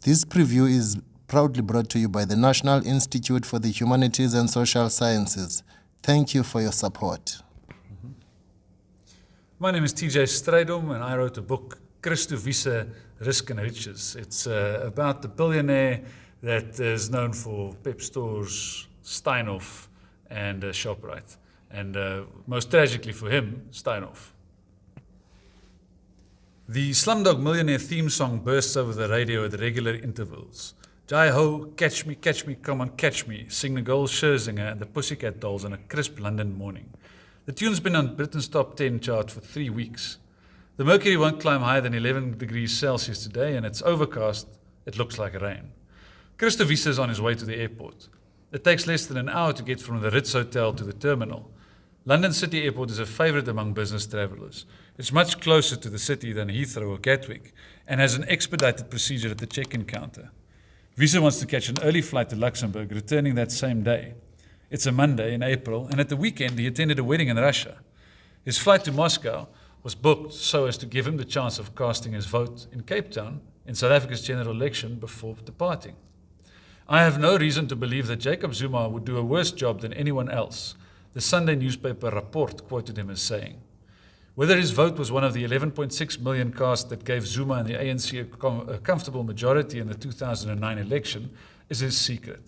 This preview is proudly brought to you by the National Institute for the Humanities and Social Sciences. Thank you for your support. My name is TJ Strydom, and I wrote a book, Christo Wiese, Risk and Riches. It's about the billionaire that is known for PEP Stores, Steinhoff, and ShopRite. And most tragically for him, Steinhoff. The Slumdog Millionaire theme song bursts over the radio at regular intervals. Jai-ho, catch me, come on, catch me, sing Nicole Scherzinger and the Pussycat Dolls on a crisp London morning. The tune's been on Britain's top 10 chart for 3 weeks. The mercury won't climb higher than 11 degrees Celsius today, and it's overcast. It looks like rain. Christo Wiese is on his way to the airport. It takes less than an hour to get from the Ritz Hotel to the terminal. London City Airport is a favorite among business travelers. It's much closer to the city than Heathrow or Gatwick, and has an expedited procedure at the check-in counter. Wiese wants to catch an early flight to Luxembourg, returning that same day. It's a Monday in April, and at the weekend he attended a wedding in Russia. His flight to Moscow was booked so as to give him the chance of casting his vote in Cape Town in South Africa's general election before departing. I have no reason to believe that Jacob Zuma would do a worse job than anyone else, the Sunday newspaper Rapport quoted him as saying. Whether his vote was one of the 11.6 million cast that gave Zuma and the ANC a comfortable majority in the 2009 election is his secret.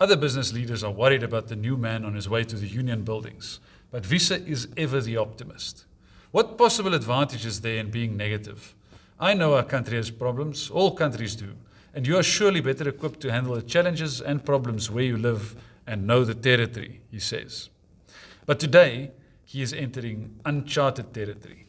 Other business leaders are worried about the new man on his way to the union buildings, but Wiese is ever the optimist. What possible advantage is there in being negative? I know our country has problems, all countries do, and you are surely better equipped to handle the challenges and problems where you live and know the territory, he says. But today, he is entering uncharted territory.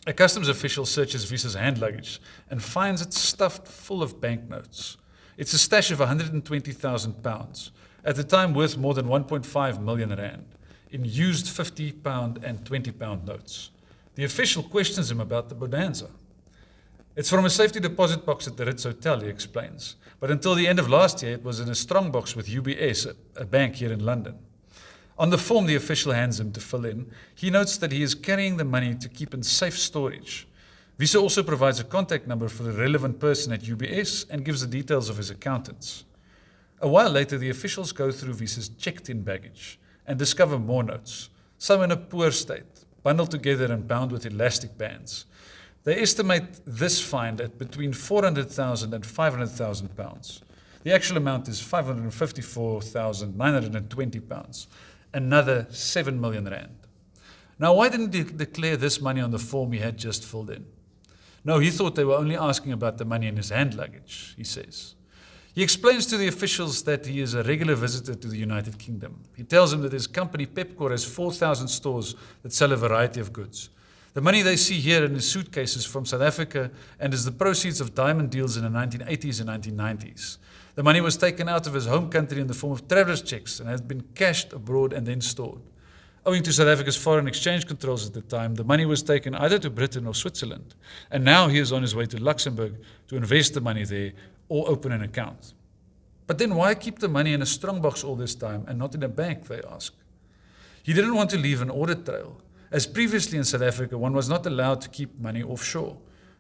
A customs official searches Wiese's hand luggage and finds it stuffed full of banknotes. It's a stash of 120,000 pounds, at the time worth more than 1.5 million rand, in used £50 and £20 notes. The official questions him about the bonanza. It's from a safety deposit box at the Ritz Hotel, he explains, but until the end of last year it was in a strong box with UBS, a bank here in London. On the form the official hands him to fill in, he notes that he is carrying the money to keep in safe storage. Wiese also provides a contact number for the relevant person at UBS and gives the details of his accountants. A while later, the officials go through Wiese's checked-in baggage and discover more notes, some in a poor state, bundled together and bound with elastic bands. They estimate this find at between 400,000 and 500,000 pounds. The actual amount is 554,920 pounds, another 7 million rand. Now, why didn't he declare this money on the form he had just filled in? No, he thought they were only asking about the money in his hand luggage, he says. He explains to the officials that he is a regular visitor to the United Kingdom. He tells them that his company, Pepcore, has 4,000 stores that sell a variety of goods. The money they see here in his suitcase is from South Africa and is the proceeds of diamond deals in the 1980s and 1990s. The money was taken out of his home country in the form of traveller's checks and has been cashed abroad and then stored. Owing to South Africa's foreign exchange controls at the time, the money was taken either to Britain or Switzerland, and now he is on his way to Luxembourg to invest the money there or open an account. But then why keep the money in a strongbox all this time and not in a bank, they ask. He didn't want to leave an audit trail. As previously in South Africa, one was not allowed to keep money offshore.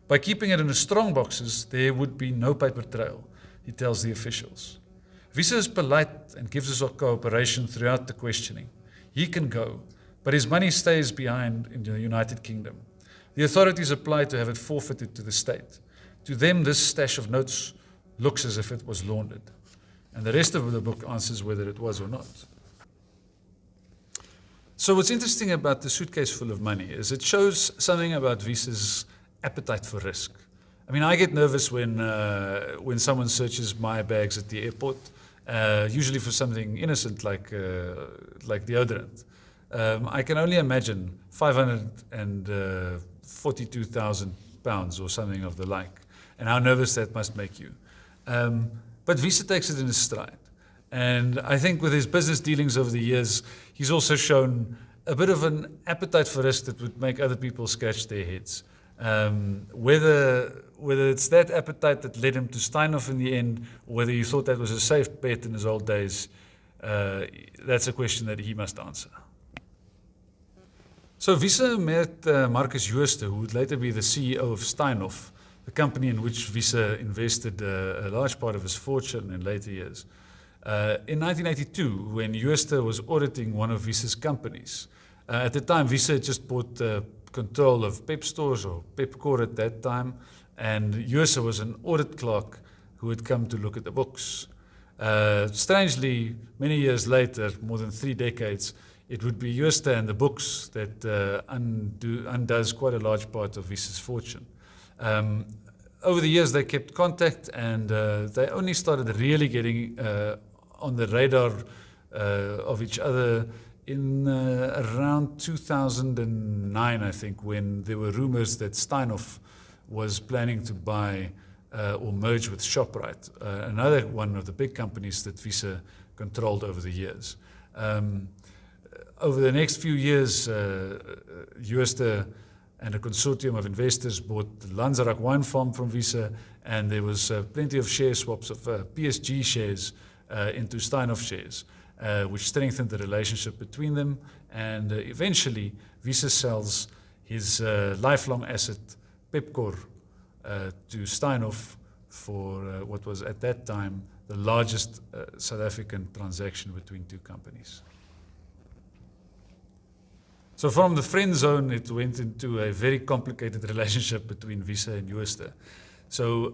By keeping it in the strongboxes, there would be no paper trail, he tells the officials. Wiese is polite and gives us cooperation throughout the questioning. He can go, but his money stays behind in the United Kingdom. The authorities apply to have it forfeited to the state. To them, this stash of notes looks as if it was laundered. And the rest of the book answers whether it was or not. So what's interesting about the suitcase full of money is it shows something about Wiese's appetite for risk. I mean, I get nervous when someone searches my bags at the airport, usually for something innocent like deodorant. I can only imagine 542,000 pounds or something of the like, and how nervous that must make you. But Wiese takes it in his stride. And I think with his business dealings over the years, he's also shown a bit of an appetite for risk that would make other people scratch their heads. Whether it's that appetite that led him to Steinhoff in the end, or whether he thought that was a safe bet in his old days, that's a question that he must answer. So Wiese met Marcus Jooste, who would later be the CEO of Steinhoff, the company in which Wiese invested a large part of his fortune in later years. In 1982, when Jooste was auditing one of Wiese's companies, at the time Wiese had just bought control of PEP Stores, or Pepkor at that time, and Jooste was an audit clerk who had come to look at the books. Strangely, many years later, more than 3 decades, it would be Jooste and the books that undoes quite a large part of Wiese's fortune. Over the years, they kept contact, and they only started really getting on the radar of each other in around 2009, I think, when there were rumors that Steinhoff was planning to buy or merge with Shoprite, another one of the big companies that Wiese controlled over the years. Over the next few years, Jooste and a consortium of investors bought the Lanzarote wine farm from Wiese, and there was plenty of share swaps of PSG shares into Steinhoff shares, which strengthened the relationship between them. And eventually, Wiese sells his lifelong asset, Pepkor, to Steinhoff for what was at that time the largest South African transaction between two companies. So from the friend zone, it went into a very complicated relationship between Wiese and Jooste. So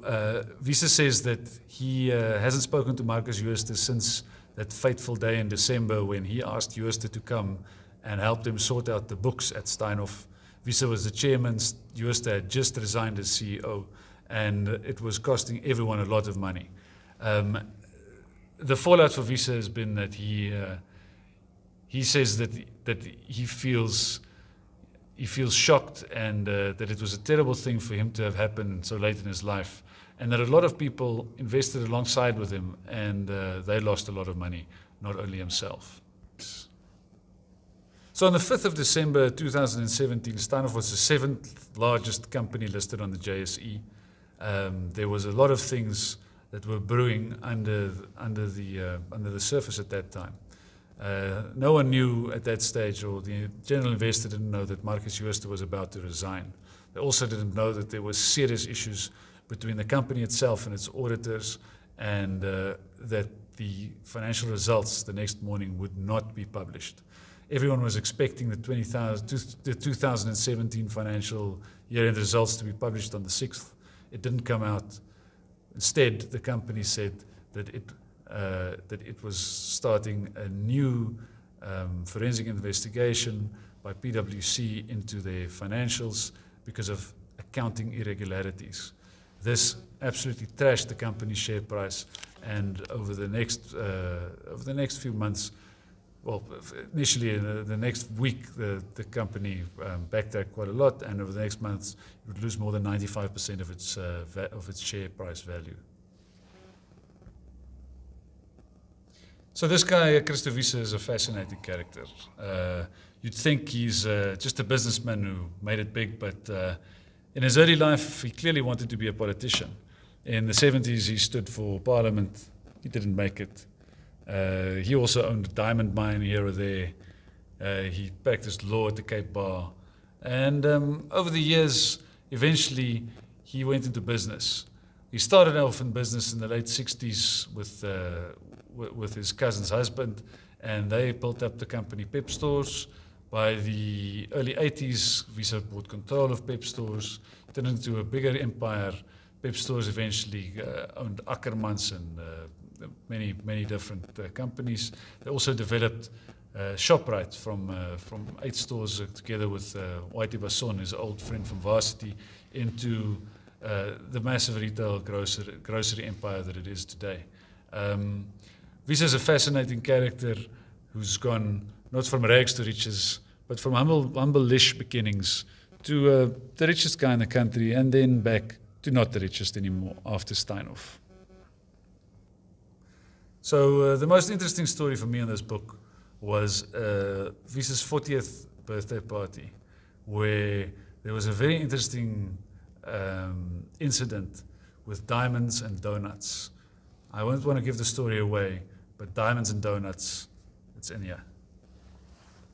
Wiese says that he hasn't spoken to Marcus Jooste since that fateful day in December when he asked Jooste to come and help them sort out the books at Steinhoff. Wiese was the chairman, Jooste had just resigned as CEO, and it was costing everyone a lot of money. The fallout for Wiese has been that he says that he feels shocked, and that it was a terrible thing for him to have happened so late in his life, and that a lot of people invested alongside with him, and they lost a lot of money, not only himself. So on the 5th of December 2017, Steinhoff was the 7th largest company listed on the JSE. There was a lot of things that were brewing under the surface at that time. No one knew at that stage, or the general investor didn't know, that Marcus Jooste was about to resign. They also didn't know that there were serious issues between the company itself and its auditors, and that the financial results the next morning would not be published. Everyone was expecting the 2017 financial year-end results to be published on the 6th. It didn't come out. Instead, the company said that it was starting a new forensic investigation by PwC into their financials because of accounting irregularities. This absolutely trashed the company's share price, and over the next few months, well, initially in the next week, the company backtracked quite a lot, and over the next months, it would lose more than 95% of its share price value. So this guy, Christo Wiese, is a fascinating character. You'd think he's just a businessman who made it big, but in his early life, he clearly wanted to be a politician. In the 70s, he stood for parliament. He didn't make it. He also owned a diamond mine here or there. He practiced law at the Cape Bar. And over the years, eventually, he went into business. He started off in business in the late 60s with his cousin's husband, and they built up the company PEP Stores. By the early 80s, Wiese bought control of PEP Stores, turned into a bigger empire. PEP Stores eventually owned Ackermans and many different companies. They also developed Shoprite from 8 stores together with Whitey Basson, his old friend from Varsity, into the massive retail grocery empire that it is today. Wiese is a fascinating character who's gone not from rags to riches, but from humble-ish beginnings to the richest guy in the country, and then back to not the richest anymore after Steinhoff. So the most interesting story for me in this book was Wiese's 40th birthday party, where there was a very interesting incident with diamonds and donuts. I won't want to give the story away, but diamonds and donuts, it's in here.